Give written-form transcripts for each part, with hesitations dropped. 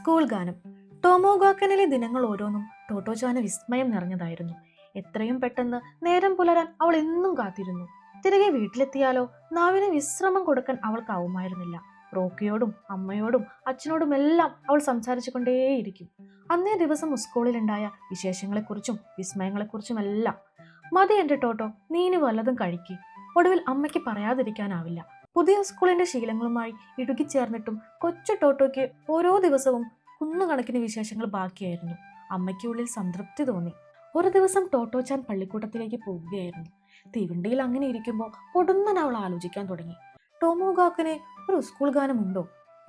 School ഗാനം. ടോമോഗാക്കനിലെ ദിനങ്ങൾ ഓരോന്നും ടോട്ടോചാന് വിസ്മയം നിറഞ്ഞതായിരുന്നു. എത്രയും പെട്ടെന്ന് നേരം പുലരാൻ അവൾ എന്നും കാത്തിരുന്നു. തിരികെ വീട്ടിലെത്തിയാലോ നാവിന് വിശ്രമം കൊടുക്കാൻ അവൾക്കാവുമായിരുന്നില്ല. റോക്കിയോടും അമ്മയോടും അച്ഛനോടുമെല്ലാം അവൾ സംസാരിച്ചു കൊണ്ടേയിരിക്കും. അന്നേ ദിവസം സ്കൂളിലുണ്ടായ വിശേഷങ്ങളെക്കുറിച്ചും വിസ്മയങ്ങളെക്കുറിച്ചുമെല്ലാം. മതി എൻ്റെ ടോട്ടോ, നീ ഇനി വല്ലതും കഴിക്ക്. ഒടുവിൽ അമ്മയ്ക്ക് പറയാതിരിക്കാനാവില്ല. പുതിയ സ്കൂളിന്റെ ശീലങ്ങളുമായി ഇടുകിച്ചേർന്നിട്ടും കൊച്ചു ടോട്ടോയ്ക്ക് ഓരോ ദിവസവും കുന്നുകണക്കിന് വിശേഷങ്ങൾ ബാക്കിയായിരുന്നു. അമ്മയ്ക്കുള്ളിൽ സംതൃപ്തി തോന്നി. ഒരു ദിവസം ടോട്ടോച്ചാൻ പള്ളിക്കൂടത്തിലേക്ക് പോവുകയായിരുന്നു. തീവണ്ടിയിൽ അങ്ങനെ ഇരിക്കുമ്പോൾ പൊടുന്നൻ അവൾ ആലോചിക്കാൻ തുടങ്ങി. ടോമോഗാക്കിന് ഒരു സ്കൂൾ ഗാനമുണ്ടോ?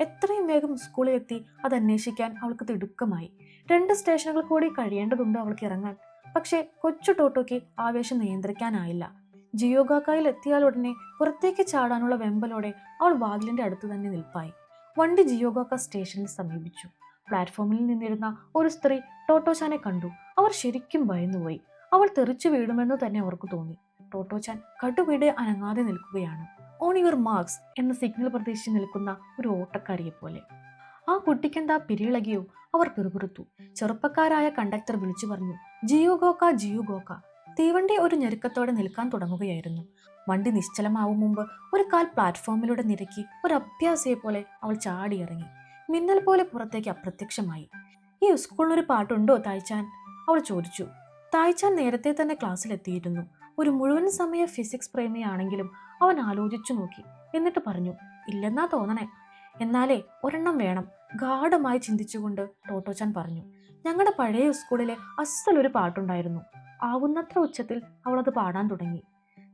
എത്രയും വേഗം സ്കൂളിലെത്തി അത് അന്വേഷിക്കാൻ അവൾക്ക് തിടുക്കമായി. 2 സ്റ്റേഷനുകൾ കൂടി കഴിയേണ്ടതുണ്ട് അവൾക്ക് ഇറങ്ങാൻ. പക്ഷേ കൊച്ചു ടോട്ടോയ്ക്ക് ആവേശം നിയന്ത്രിക്കാനായില്ല. ജിയോഗാക്കായിൽ എത്തിയാൽ ഉടനെ പുറത്തേക്ക് ചാടാനുള്ള വെമ്പലോടെ അവൾ വാതിലിന്റെ അടുത്ത് തന്നെ നിൽപ്പായി. വണ്ടി ജിയോഗാക്ക സ്റ്റേഷനിൽ സമീപിച്ചു. പ്ലാറ്റ്ഫോമിൽ നിന്നിരുന്ന ഒരു സ്ത്രീ ടോട്ടോച്ചാനെ കണ്ടു. അവർ ശരിക്കും ഭയന്നുപോയി. അവൾ തെറിച്ചു വീഴുമെന്ന് തന്നെ അവർക്ക് തോന്നി. ടോട്ടോച്ചാൻ കടുപിടെ അനങ്ങാതെ നിൽക്കുകയാണ്. ഓൺ യുവർ മാർക്സ് എന്ന സിഗ്നൽ പ്രതീക്ഷിച്ച് നിൽക്കുന്ന ഒരു ഓട്ടക്കാരിയെ പോലെ. ആ കുട്ടിക്കെന്താ പിരിയിളകിയോ? അവർ പിറുപിറുത്തു. ചെറുപ്പക്കാരായ കണ്ടക്ടർ വിളിച്ചു പറഞ്ഞു, ജിയോഗോക്ക ജിയോഗോക്ക. തീവണ്ടി ഒരു ഞെരുക്കത്തോടെ നിൽക്കാൻ തുടങ്ങുകയായിരുന്നു. വണ്ടി നിശ്ചലമാവും മുമ്പ് ഒരു കാൽ പ്ലാറ്റ്ഫോമിലൂടെ നിരക്കി ഒരു അഭ്യാസിയെ പോലെ അവൾ ചാടിയിറങ്ങി. മിന്നൽ പോലെ പുറത്തേക്ക് അപ്രത്യക്ഷമായി. ഈ സ്കൂളിനൊരു പാട്ടുണ്ടോ തായ്ച്ചാൻ? അവൾ ചോദിച്ചു. തായ്ച്ചാൻ നേരത്തെ തന്നെ ക്ലാസ്സിലെത്തിയിരുന്നു. ഒരു മുഴുവൻ സമയ ഫിസിക്സ് പ്രേമിയാണെങ്കിലും അവൻ ആലോചിച്ചു നോക്കി. എന്നിട്ട് പറഞ്ഞു, ഇല്ലെന്നാ തോന്നണേ. എന്നാലേ ഒരെണ്ണം വേണം. ഗാഢമായി ചിന്തിച്ചുകൊണ്ട് ടോട്ടോച്ചാൻ പറഞ്ഞു, ഞങ്ങളുടെ പഴയ സ്കൂളിലെ അസലൊരു പാട്ടുണ്ടായിരുന്നു. ആവുന്നത്ര ഉച്ചത്തിൽ അവളത് പാടാൻ തുടങ്ങി.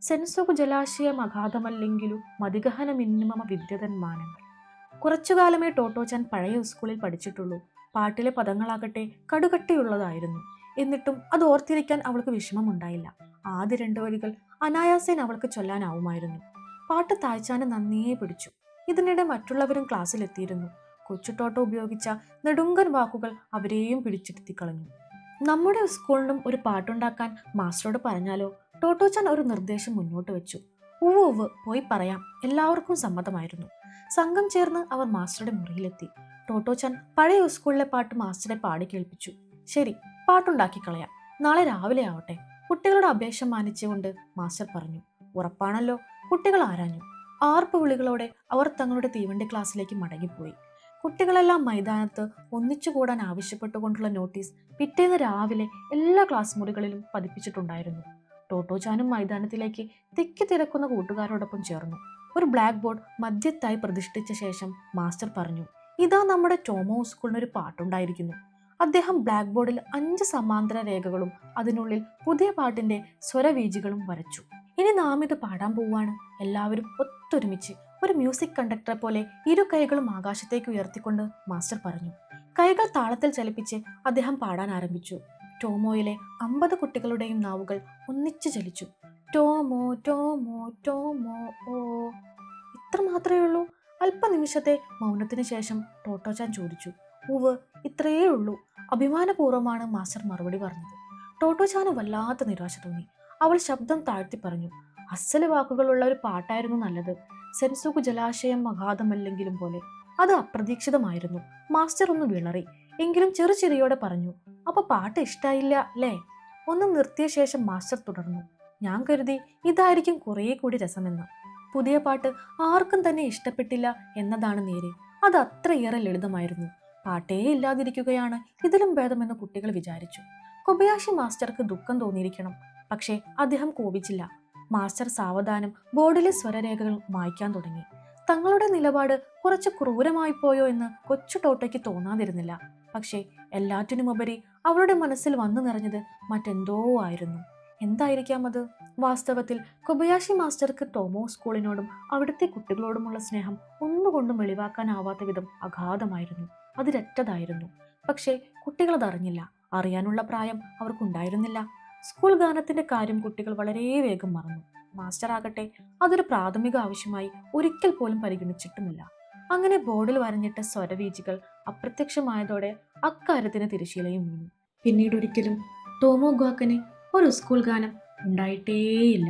സെൻസോകു ജലാശയം അഗാധമല്ലെങ്കിലും മതിഗഹന മിന്നിമമ വിദ്യതൻ മാനങ്ങൾ. കുറച്ചുകാലമേ ടോട്ടോച്ചാൻ പഴയ സ്കൂളിൽ പഠിച്ചിട്ടുള്ളൂ. പാട്ടിലെ പദങ്ങളാകട്ടെ കടുകട്ടിയുള്ളതായിരുന്നു. എന്നിട്ടും അത് ഓർത്തിരിക്കാൻ അവൾക്ക് വിഷമമുണ്ടായില്ല. ആദ്യ 2 വരികൾ അനായാസേന അവൾക്ക് ചൊല്ലാനാവുമായിരുന്നു. പാട്ട് തായ്ച്ചാന് നന്നേ പിടിച്ചു. ഇതിനിടെ മറ്റുള്ളവരും ക്ലാസ്സിലെത്തിയിരുന്നു. കൊച്ചു ടോട്ടോ ഉപയോഗിച്ച നെടുങ്കൻ വാക്കുകൾ അവരെയും പിടിച്ചിരുത്തിക്കളഞ്ഞു. നമ്മുടെ സ്കൂളിനും ഒരു പാട്ടുണ്ടാക്കാൻ മാസ്റ്ററോട് പറഞ്ഞാലോ? ടോട്ടോച്ചാൻ ഒരു നിർദ്ദേശം മുന്നോട്ട് വെച്ചു. ഉവ്വ് പോയി പറയാം. എല്ലാവർക്കും സമ്മതമായിരുന്നു. സംഘം ചേർന്ന് അവർ മാസ്റ്ററുടെ മുറിയിലെത്തി. ടോട്ടോച്ചാൻ പഴയ സ്കൂളിലെ പാട്ട് മാസ്റ്ററെ പാടി കേൾപ്പിച്ചു. ശരി, പാട്ടുണ്ടാക്കി കളയാം. നാളെ രാവിലെ ആവട്ടെ. കുട്ടികളുടെ അപേക്ഷ മാനിച്ചുകൊണ്ട് മാസ്റ്റർ പറഞ്ഞു. ഉറപ്പാണല്ലോ? കുട്ടികൾ ആരാഞ്ഞു. ആർപ്പ് വിളികളോടെ അവർ തങ്ങളുടെ തീവണ്ടി ക്ലാസ്സിലേക്ക് മടങ്ങിപ്പോയി. കുട്ടികളെല്ലാം മൈതാനത്ത് ഒന്നിച്ചുകൂടാൻ ആവശ്യപ്പെട്ടുകൊണ്ടുള്ള നോട്ടീസ് പിറ്റേന്ന് രാവിലെ എല്ലാ ക്ലാസ് മുറികളിലും പതിപ്പിച്ചിട്ടുണ്ടായിരുന്നു. ടോട്ടോച്ചാനും മൈതാനത്തിലേക്ക് തിക്കി തിരക്കുന്ന കൂട്ടുകാരോടൊപ്പം ചേർന്നു. ഒരു ബ്ലാക്ക് ബോർഡ് മധ്യത്തായി പ്രതിഷ്ഠിച്ച ശേഷം മാസ്റ്റർ പറഞ്ഞു, ഇതാ നമ്മുടെ ടോമോ സ്കൂളിനൊരു പാട്ടുണ്ടായിരിക്കുന്നു. അദ്ദേഹം ബ്ലാക്ക് ബോർഡിൽ 5 സമാന്തര രേഖകളും അതിനുള്ളിൽ പുതിയ പാട്ടിന്റെ സ്വരവീജികളും വരച്ചു. ഇനി നാം ഇത് പാടാൻ പോവാണ്. എല്ലാവരും ഒത്തൊരുമിച്ച് ഒരു മ്യൂസിക് കണ്ടക്ടറെ പോലെ 2 കൈകളും ആകാശത്തേക്ക് ഉയർത്തിക്കൊണ്ട് മാസ്റ്റർ പറഞ്ഞു. കൈകൾ താളത്തിൽ ചലിപ്പിച്ച് അദ്ദേഹം പാടാൻ ആരംഭിച്ചു. ടോമോയിലെ 50 കുട്ടികളുടെയും നാവുകൾ ഒന്നിച്ചു ചലിച്ചു. ടോമോ ടോമോ ടോമോ ഓ. ഇത്ര മാത്രമേ ഉള്ളൂ? അല്പനിമിഷത്തെ മൗനത്തിന് ശേഷം ടോട്ടോച്ചാൻ ചോദിച്ചു. ഉവ്, ഇത്രയേ ഉള്ളൂ. അഭിമാനപൂർവ്വമാണ് മാസ്റ്റർ മറുപടി പറഞ്ഞത്. ടോട്ടോച്ചാന് വല്ലാത്ത നിരാശ തോന്നി. അവൾ ശബ്ദം താഴ്ത്തി പറഞ്ഞു, അസല് വാക്കുകളുള്ള ഒരു പാട്ടായിരുന്നു നല്ലത്. സെൻസുകു ജലാശയം അഗാധമല്ലെങ്കിലും പോലെ. അത് അപ്രതീക്ഷിതമായിരുന്നു. മാസ്റ്റർ ഒന്ന് വിളറി. എങ്കിലും ചെറുചിരിയോടെ പറഞ്ഞു, അപ്പൊ പാട്ട് ഇഷ്ടായില്ല അല്ലേ? ഒന്ന് നിർത്തിയ ശേഷം മാസ്റ്റർ തുടർന്നു. ഞാൻ കരുതി ഇതായിരിക്കും കുറേ കൂടി രസമെന്ന്. പുതിയ പാട്ട് ആർക്കും തന്നെ ഇഷ്ടപ്പെട്ടില്ല എന്നതാണ് നേരെ. അത് അത്രയേറെ ലളിതമായിരുന്നു. പാട്ടേ ഇല്ലാതിരിക്കുകയാണ് ഇതിലും ഭേദമെന്ന് കുട്ടികൾ വിചാരിച്ചു. കൊബയാഷി മാസ്റ്റർക്ക് ദുഃഖം തോന്നിയിരിക്കണം. പക്ഷേ അദ്ദേഹം കോപിച്ചില്ല. മാസ്റ്റർ സാവധാനം ബോർഡിലെ സ്വരരേഖകൾ മായ്ക്കാൻ തുടങ്ങി. തങ്ങളുടെ നിലപാട് കുറച്ച് ക്രൂരമായി പോയോ എന്ന് കൊച്ചു ടോട്ടോയ്ക്ക് തോന്നാതിരുന്നില്ല. പക്ഷേ എല്ലാറ്റിനുമുപരി അവളുടെ മനസ്സിൽ വന്നു നിറഞ്ഞത് മറ്റെന്തോ ആയിരുന്നു. എന്തായിരിക്കാം അത്? വാസ്തവത്തിൽ കൊബയാഷി മാസ്റ്റർക്ക് ടോമോ സ്കൂളിനോടും അവിടുത്തെ കുട്ടികളോടുമുള്ള സ്നേഹം ഒന്നുകൊണ്ടും വെളിവാക്കാനാവാത്ത വിധം അഗാധമായിരുന്നു. അതിരറ്റതായിരുന്നു. പക്ഷേ കുട്ടികളതറിഞ്ഞില്ല. അറിയാനുള്ള പ്രായം അവർക്കുണ്ടായിരുന്നില്ല. സ്കൂൾ ഗാനത്തിന്റെ കാര്യം കുട്ടികൾ വളരെ വേഗം മറന്നു. മാസ്റ്റർ ആകട്ടെ അതൊരു പ്രാഥമിക ആവശ്യമായി ഒരിക്കൽ പോലും പരിഗണിച്ചിട്ടുമില്ല. അങ്ങനെ ബോർഡിൽ വരഞ്ഞിട്ട സ്വരവീജികൾ അപ്രത്യക്ഷമായതോടെ അക്കാര്യത്തിന് തിരശീലയും വീണു. പിന്നീടൊരിക്കലും ടോമോഗാക്കിന് ഒരു സ്കൂൾ ഗാനം ഉണ്ടായിട്ടേയില്ല.